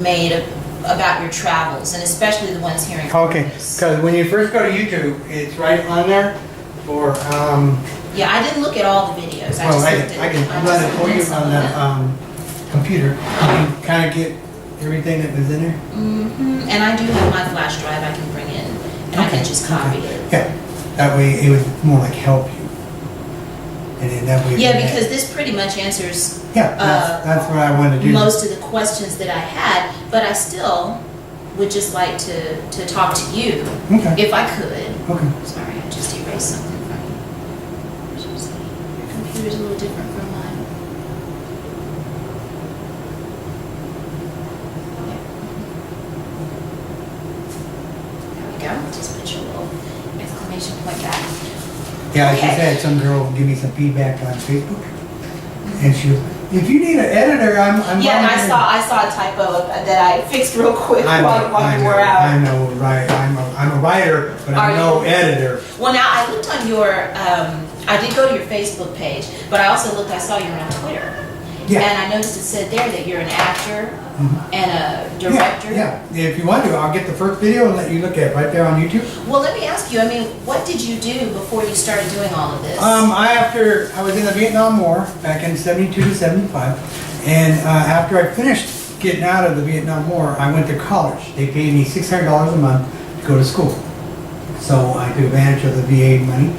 made about your travels, and especially the ones here in Okay, Corpus. because when you first go to YouTube, it's right on there for, Yeah, I didn't look at all the videos. well, I I just looked at can run it for you on the computer. You can kind of get everything that was in there. And I do have my flash drive I can bring in, and I can just copy it. Yeah, that way it would more like help you. And then that way. Yeah, because this pretty much answers Yeah, that's what I wanted to do. most of the questions that I had, but I still would just like to talk to you, Okay, if I could. okay. Sorry, I just erased something from you. Your computer's a little different from mine. There we go. Just put your little exclamation point back. Yeah, I just Okay. had some girl give me some feedback on Facebook. And she was, if you need an editor, I'm. Yeah, and volunteering." I saw a typo that I fixed real quick I know, while you were I out. know, right, I'm a writer, but Are I'm no you? editor. Well, now I looked on your, I did go to your Facebook page, but I also looked, I saw you were on Twitter. Yeah. And I noticed it said there that you're an actor Mhm. and a director. Yeah, if you want to, I'll get the first video and let you look at it right there on YouTube. Well, let me ask you, I mean, what did you do before you started doing all of this? After I was in the Vietnam War back in 72 to 75, and after I finished getting out of the Vietnam War, I went to college. They paid me $600 a month to go to school. So I took advantage of the VA money.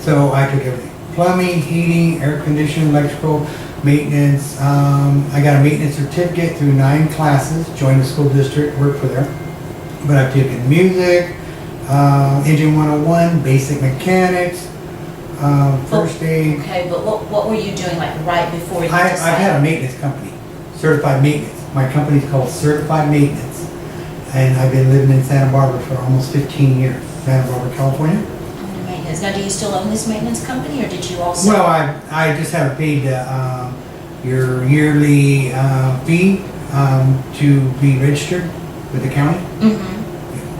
So I took everything. Plumbing, heating, air conditioning, electrical, maintenance. I got a maintenance certificate through 9 classes, joined the school district, worked for them. But I've taken music, engine 101, basic mechanics, first aid. Okay, but what were you doing like right before you I've decided? had a maintenance company, certified maintenance. My company's called Certified Maintenance. And I've been living in Santa Barbara for almost 15 years, Santa Barbara, California. Under maintenance. Now, do you still own this maintenance company, or did you also? Well, I just haven't paid your yearly fee to be registered with the county,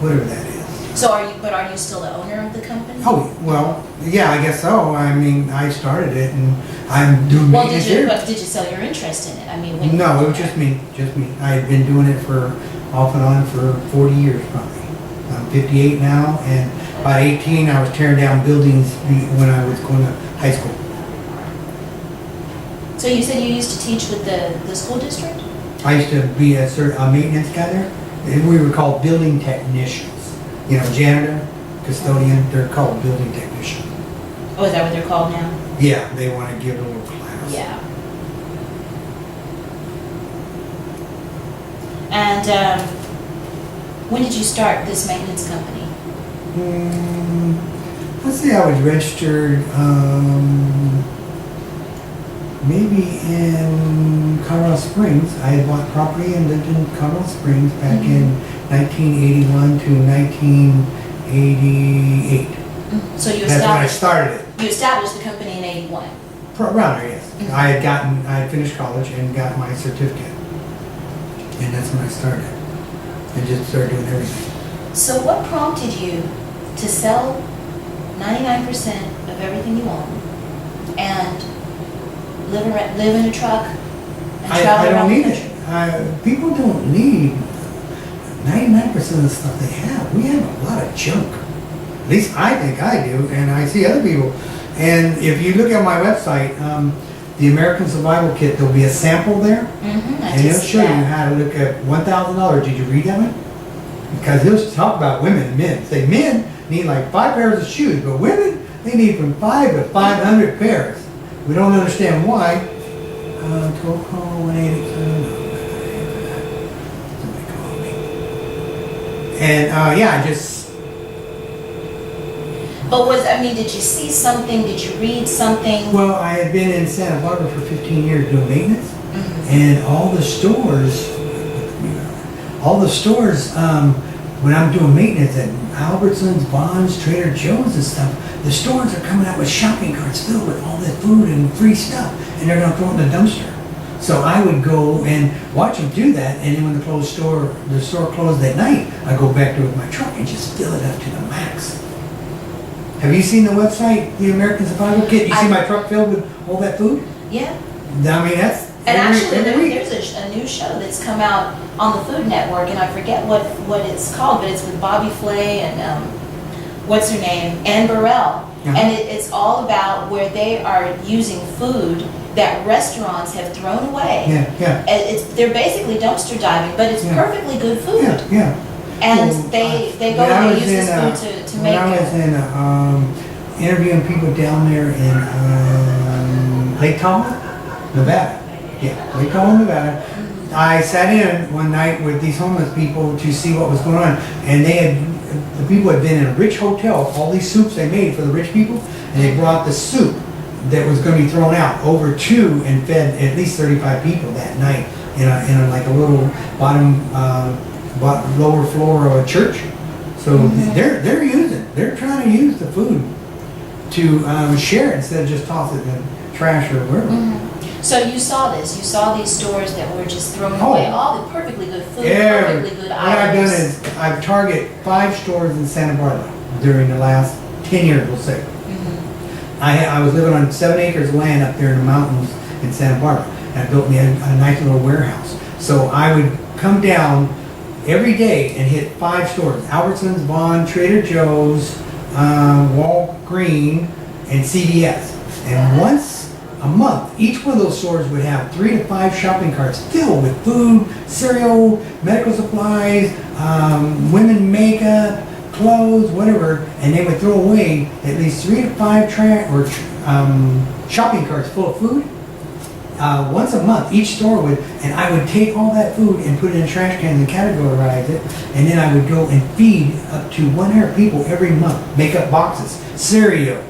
whatever that is. So are you still the owner of the company? Oh, well, yeah, I guess so. I mean, I started it and I'm doing Well, maintenance here. but did you sell your interest in it? I mean, when No, it was just me, just me. I had been doing it for off and on for 40 years probably. I'm 58 now, and by 18 I was tearing down buildings when I was going to high school. So you said you used to teach with the school district? I used to be a maintenance guy there. And we were called building technicians. You know, janitor, custodian, they're called building technicians. Oh, is that what they're called now? Yeah, they want to give a little class. Yeah. And when did you start this maintenance company? Let's see, I was registered maybe in Colorado Springs. I had bought property and lived in Colorado Springs back in 1981 to 1988. So you That's when I established started it. you established the company in '81. Around there, yes. I had finished college and got my certificate. And that's when I started. And just started doing everything. So what prompted you to sell 99% of everything you own and live in a truck and I travel don't around the need country? it. People don't need 99% of the stuff they have. We have a lot of junk. At least I think I do, and I see other people. And if you look at my website, the American Survival Kit, there'll be a sample there. And it'll show you how to look at $1,000. Did you read that one? Because he'll talk about women and men. Say men need like 5 pairs of shoes, but women, they need from 5 to 500 pairs. We don't understand why. Toll call 1-800. Somebody call me. And yeah, I just. But did you see something? Did you read something? Well, I had been in Santa Barbara for 15 years doing maintenance, and all the stores, when I'm doing maintenance at Albertsons, Bonds, Trader Joe's and stuff, the stores are coming out with shopping carts filled with all this food and free stuff, and they're going to throw it in the dumpster. So I would go and watch them do that, and then when the store closed at night, I go back there with my truck and just fill it up to the max. Have you seen the website, the American Survival Kit? You see my truck filled with all that food? Yeah. I mean, And actually, every week. there's a new show that's come out on the Food Network, and I forget what it's called, but it's with Bobby Flay and what's her name, Ann Burrell. Uh-huh. And it's all about where they are using food that restaurants have thrown away. Yeah. They're basically dumpster diving, but it's perfectly good food. Yeah. And Well, they go and they use this food to make When I was in interviewing people down there in Lake Tahoe, Nevada. Yeah, Lake Tahoe, Nevada. I sat in one night with these homeless people to see what was going on, and the people had been in a rich hotel. All these soups they made for the rich people, and they brought the soup that was going to be thrown out over to and fed at least 35 people that night in a like a little lower floor of a church. So they're trying to use the food to share it instead of just toss it in the trash or wherever. So you saw these stores that were just throwing away all the perfectly good food, perfectly good What I've done items. is I've targeted 5 stores in Santa Barbara during the last 10 years, we'll say. I was living on 7 acres of land up there in the mountains in Santa Barbara, and I built me a nice little warehouse. So I would come down every day and hit 5 stores: Albertsons, Vaughn, Trader Joe's, Walgreens, and CVS. And once a month, each one of those stores would have 3 to 5 shopping carts filled with food, cereal, medical supplies, women makeup, clothes, whatever, and they would throw away at least 3 to 5 shopping carts full of food. Once a month, each store would, and I would take all that food and put it in trash cans and categorize it, and then I would go and feed up to 100 people every month. Makeup boxes, cereal,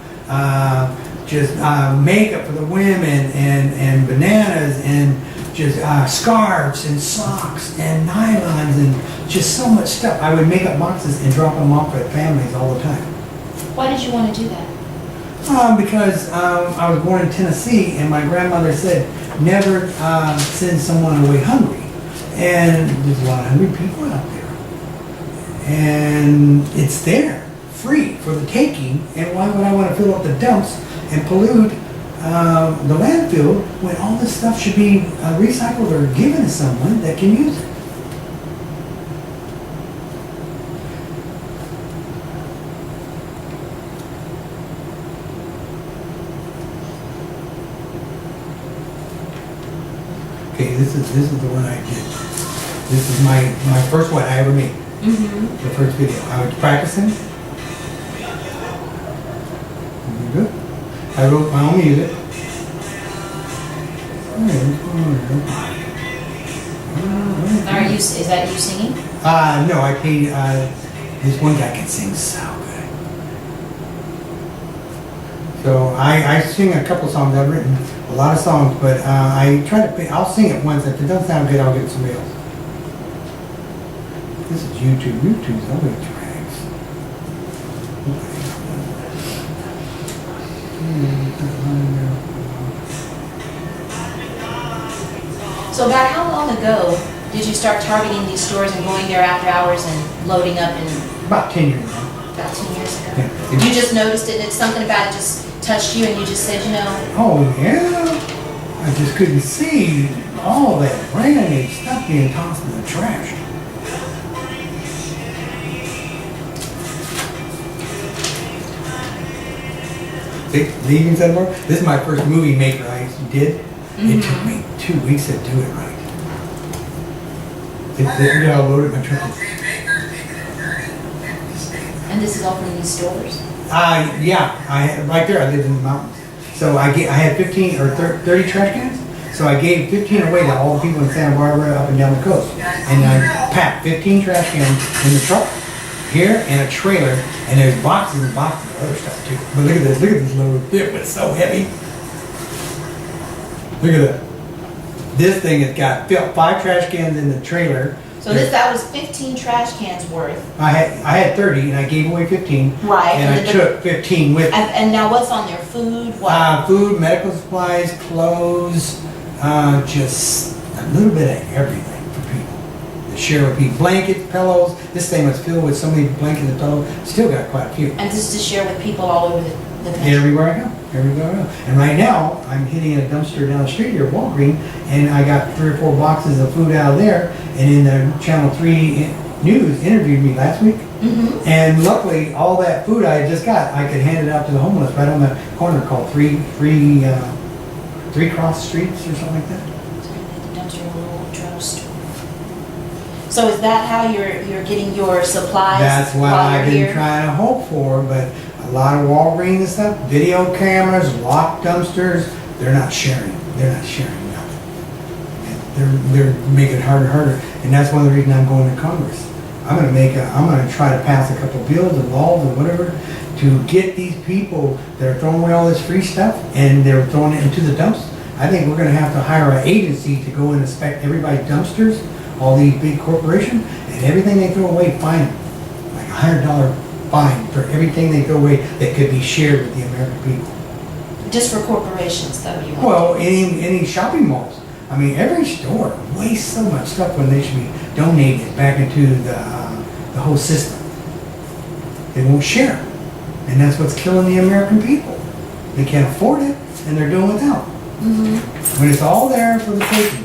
just makeup for the women, and bananas, and just scarves and socks and nylons and just so much stuff. I would make up boxes and drop them off at families all the time. Why did you want to do that? Because I was born in Tennessee, and my grandmother said, never send someone away hungry. And there's a lot of hungry people out there. And it's there, free, for the taking, and why would I want to fill up the dumps and pollute the landfill when all this stuff should be recycled or given to someone that can use it? Okay, this is the one I did. This is my first one I ever made. The first video. I was practicing. Good. I wrote my own music. Is that you singing? No, I paid, this one guy can sing so good. So I sing a couple songs. I've written a lot of songs, but I try to I'll sing it once. If it doesn't sound good, I'll get somebody else. This is YouTube. YouTube's always drags. So about how long ago did you start targeting these stores and going there after hours and loading up and... About 10 years ago. About 10 years ago. Yeah. You just noticed it, it's something about it just touched you and you just said, you know... Oh yeah? I just couldn't see all that brand new stuff being tossed in the trash. See, leaving Santa Barbara? This is my first movie maker I did. It took me 2 weeks to do it right. You know, I loaded my truck. And this is all from these stores? Yeah, right there. I lived in the mountains, so I had 15 or 30 trash cans. So I gave 15 away to all the people in Santa Barbara up and down the coast, and I packed 15 trash cans in the truck here and a trailer, and there's boxes and boxes of other stuff too. But look at this load. It was so heavy. Look at that. This thing has got 5 trash cans in the trailer. So that was 15 trash cans worth. I had 30 and I gave away 15. Right. And I took 15 with me. And now what's on there? Food? What? Food, medical supplies, clothes, just a little bit of everything for people to share with people. Blankets, pillows. This thing was filled with so many blankets and pillows. Still got quite a few. And just to share with people all over the The pantry. Everywhere I go, everywhere I go. And right now, I'm hitting a dumpster down the street here, Walgreens, and I got 3 or 4 boxes of food out of there. And in the Channel 3 News interviewed me last week. Mm-hmm. And luckily, all that food I just got, I could hand it out to the homeless right on the corner called Three Cross Streets or something like that. The dumpster, a little drugstore. So is that how you're getting your supplies? That's what while I've you're been here? trying to hope for, but a lot of Walgreens and stuff, video cameras, locked dumpsters, they're not sharing. They're not sharing nothing. And they're making it harder and harder. And that's one of the reasons I'm going to Congress. I'm gonna try to pass a couple bills and laws and whatever to get these people that are throwing away all this free stuff and they're throwing it into the dumps. I think we're gonna have to hire an agency to go and inspect everybody's dumpsters, all these big corporations, and everything they throw away, fine them. Like $100 fine for everything they throw away that could be shared with the American people. Just for corporations, though, you want? Well, any shopping malls. I mean, every store wastes so much stuff when they should be donated back into the whole system. They won't share. And that's what's killing the American people. They can't afford it, and they're doing without. Mm-hmm. When it's all there for the taking.